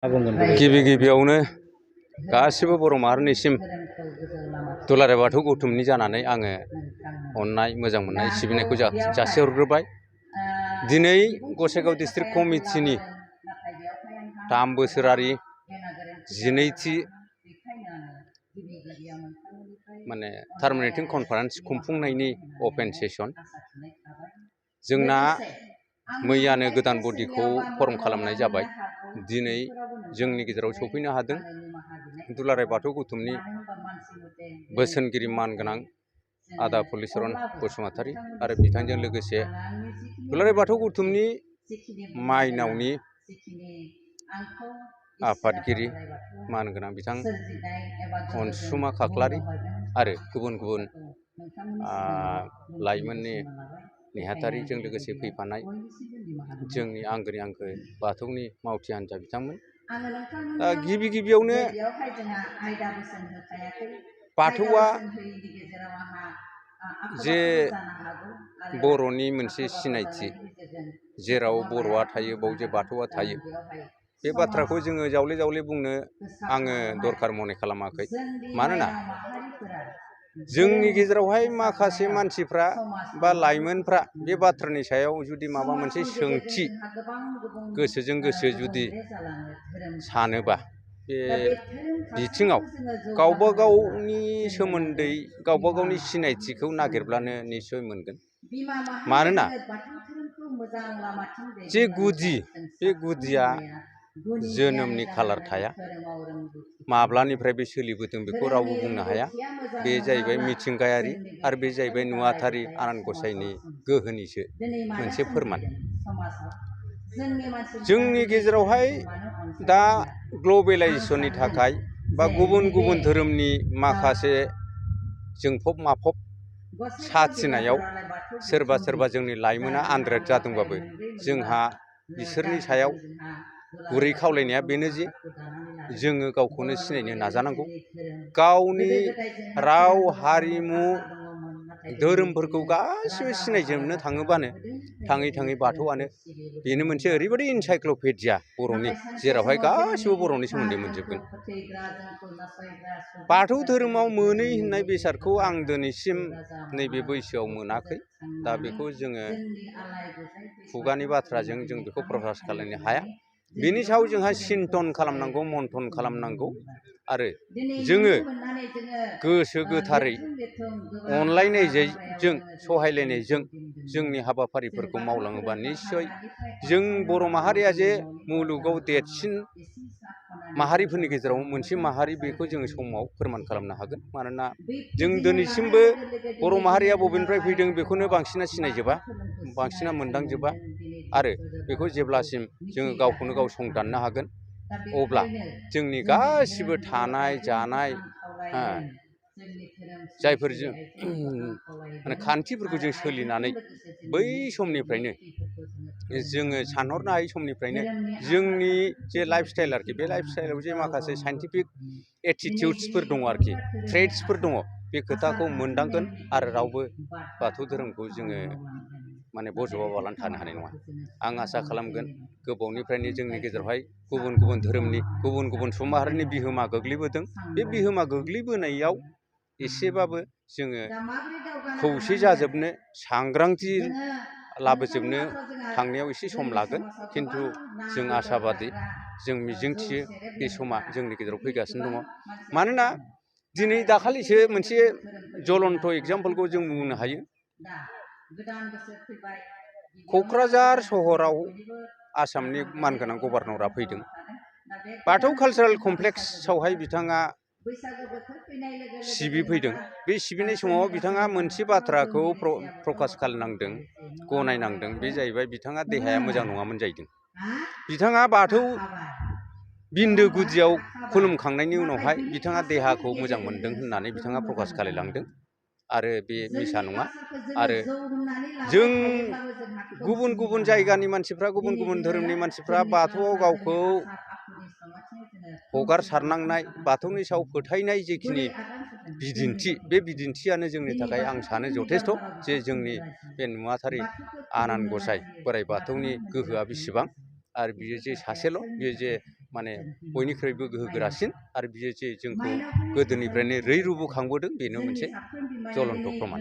गिबि गिबियावनो गासिबो बर' माहारिनिसिम दुलाराय बाथौ गौथुमनि जानानै आङो अननाय मोजां मोननाय सिबिनायखौ जासिहरग्रोबाय। दिनै गसाइगाव डिस्ट्रिक्ट कमिटिनि 3 बोसोरारि 12थि माने टार्मिनेटिं कनफारेन्स खुंफुंनायनि अपेन सेसन जोंना मैयानो गोदान बडिखौ फर्म खालामनाय जाबाय। दिनै जोंनि गेजेराव सफैनो हादों दुलाराय बाथौ गौथुमनि बोसोनगिरि मानगोनां आदा फलिचरन बसुमतारी आरो बिथांजों लोगोसे दुलाराय बाथौ गौथुमनि माइनावनि आफादगिरि मानगोनां बिथां अनसुमा खाख्लारि आरो गुबुन गुबुन लाइमोननि नेहाथारिजों लोगोसे फैफानाय जोंनि आंगोनि आंगो बाथौनि मावथि हान्जा बिथांमोन। दा गिबि गिबियावनो बाथौआ जे बर'नि मोनसे सिनायथि, जेराव बर'आ थायो बाव जे बाथौआ थायो, बे बाथ्राखौ जोङो जावले जावले बुंनो आङो दरखार मने खालामाखै। मानोना जोंनि गेजेरावहाय माखासे मानसिफ्रा बा लाइमोनफ्रा बे बाथ्रानि सायाव जुदि माबा मोनसे सोंथि गोसोजों गोसो जुदि सानोबा बे बिथिङाव गावबा गावनि सोमोन्दै गावबा गावनि सिनायथिखौ नागिरब्लानो निस्सय मोनगोन। मानोना जे गुदि, बे गुदिया जोनोमनि खालार थाया, माब्लानिफ्राय बे सोलिबोदों बेखौ रावबो बुंनो हाया। बे जाहैबाय मिथिंगायारि आरो बे जाहैबाय नुवाथारि आनान गसाइनि गोहोनिसो मोनसे फोरमान। जोंनि गेजेरावहाय दा ग्लबेलाइजेसननि थाखाय बा गुबुन गुबुन धोरोमनि माखासे जोंफब माफब साथिनायाव सोरबा सोरबा जोंनि लाइमोना आनद्रायद जादोंबाबो जोंहा बिसोरनि सायाव गुरै खावलायनाया बेनो जे जोङो गावखौनो सिनायनो नाजानांगौ। गावनि राव हारिमु धोरोमफोरखौ गासिबो सिनायजोबनो थाङोबानो थाङै थाङै बाथौआनो बेनो मोनसे ओरैबायदि इनसाइक्ल'पेडिया बर'नि, जेरावहाय गासिबो बर'नि सोमोन्दै मोनजोबगोन। बाथौ धोरोमाव मोनै होननाय बेसादखौ आं दिनैसिम नैबे बैसोआव मोनाखै। दा बेखौ जोङो खुगानि बाथ्राजों जों बेखौ प्रकास खालामनो हाया। बेनि सायाव जोंहा सिन्थन खालामनांगौ, मन्थन खालामनांगौ आरो जोङो गोसो गोथारै अनलायनायजों सहायलायनायजों जोंनि हाबाफारिफोरखौ मावलाङोबा निस्सय जों बर' माहारिया जे मुलुगाव देरसिन माहारिफोरनि गेजेराव मोनसे माहारि, बेखौ जोङो समाव फोरमान खालामनो हागोन। मानोना जों दिनैसिमबो बर' माहारिया बबेनिफ्राय फैदों बेखौनो बांसिना सिनायजोबा, बांसिना मोनदांजोबा आरो बेखौ जेब्लासिम जोङो गावखौनो गाव संदाननो हागोन अब्ला जोंनि गासिबो थानाय जानाय जायफोर जों माने खान्थिफोरखौ जों सोलिनानै बै समनिफ्रायनो जोङो सानहरनो हायै समनिफ्रायनो जोंनि जे लाइफ स्टाइल आरोखि, बे लाइफ स्टाइलाव जे माखासे साइन्टिफिक एटिटिउड्सफोर दङ आरोखि, ट्रेड्सफोर दङ, बे खोथाखौ मोनदांगोन आरो रावबो बाथौ धोरोमखौ जोङो माने बजबाबालानो थानो हानाय नङा। आं आसा खालामगोन गोबावनिफ्रायनो जोंनि गेजेरावहाय गुबुन गुबुन धोरोमनि गुबुन गुबुन सुबुं माहारिनि बिहोमा गोग्लैबोदों। बे बिहोमा गोग्लैबोनायाव एसेबाबो जोङो खौसे जाजोबनो, सांग्रांथि लाबोजोबनो थांनायाव एसे सम लागोन। खिन्थु जों आसाबादि, जों मिजिंथियो बे समा जोंनि गेजेराव फैगासिनो दङ। मानोना दिनै दाखालिसो मोनसे ज्वलन्त एग्जाम्पलखौ जों बुंनो हायो। क'क्राझार सहराव आसामनि मानगोनां गभर्नरा फैदों। बाथौ कालचारेल कमप्लेक्सआवहाय बिथाङा सिबिफैदों। बे सिबिनाय समाव बिथाङा मोनसे बाथ्राखौ प्रकास खालामनांदों, गनायनांदों। बे जाहैबाय बिथाङा देहाया मोजां नङामोन जाहैदों। बिथाङा बाथौ बिन्दो गुदियाव खुलुमखांनायनि उनावहाय बिथाङा देहाखौ मोजां मोनदों होननानै बिथाङा प्रकास खालामलांदों आरो बे मिसा नङा। आरो जों गुबुन गुबुन जायगानि मानसिफ्रा, गुबुन गुबुन धोरोमनि मानसिफ्रा बाथौआव गावखौ हगारसारनांनाय, बाथौनि सायाव फोथायनाय जेखिनि बिदिन्थि, बे बिदिन्थियानो जोंनि थाखाय आं सानो जथेस्थ'। जे जोंनि बे नुवाथारि आनान गसाइ बोराइ बाथौनि गोहोआ बेसेबां, आरो बियो जे सासेल', बियो जे माने बयनिख्रुइबो गोहोगोरासिन आरो बियो जे जोंखौ गोदोनिफ्रायनो रैरुबोखांबोदों बेनो मोनसे ज्वलन्त प्रमान।